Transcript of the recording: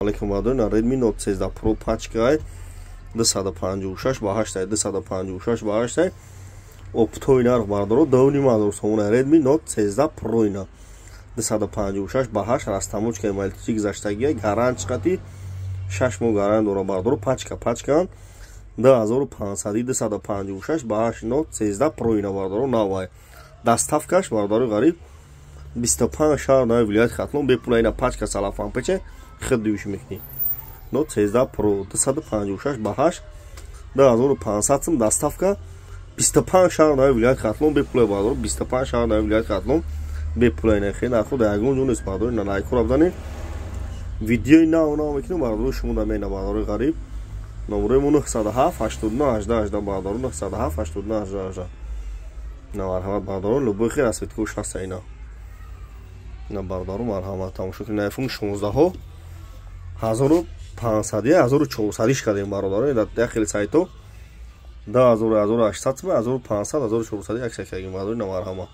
алейкум бардорӣ Redmi Note 13 Pro пачкаи 256 ба 8 256 ба 8 оптои нарх бардору 2,5 сомона Redmi Note 13 Pro ина 256 ба 8 растамочка мультичик заштагия гарант чиқати 6 моҳ гарант дора бардору пачка 2500 256 ба 8 Note 13 Pro ина бардору навай доставкаш бардору гариб 25 шаҳр навай вилоят Хатлон бепула ина пачка салафан пече хиддуиш мекни Note 13 Pro 256 ба 8 2500 сум доставка 25 шаҳр навай вилоят Хатлон бепула бардору 25 шаҳр навай вилоят Хатлон бепула ина хе нарху да ягон ҷо нест бардору ина лайку рафтани видеои нав мекунем бардору шумода мена бардору гариб номерои мо 907 89 18 18 бардору 907 89 18 18 на марҳамат бардору лубои хел асветкуш ҳаста ина на бардору марҳамат тамошо кунед iPhone 16 1500 1400 кардем бардору дар хели сайто 10000 1800 1500 1400 аксия кардем бардору на марҳамат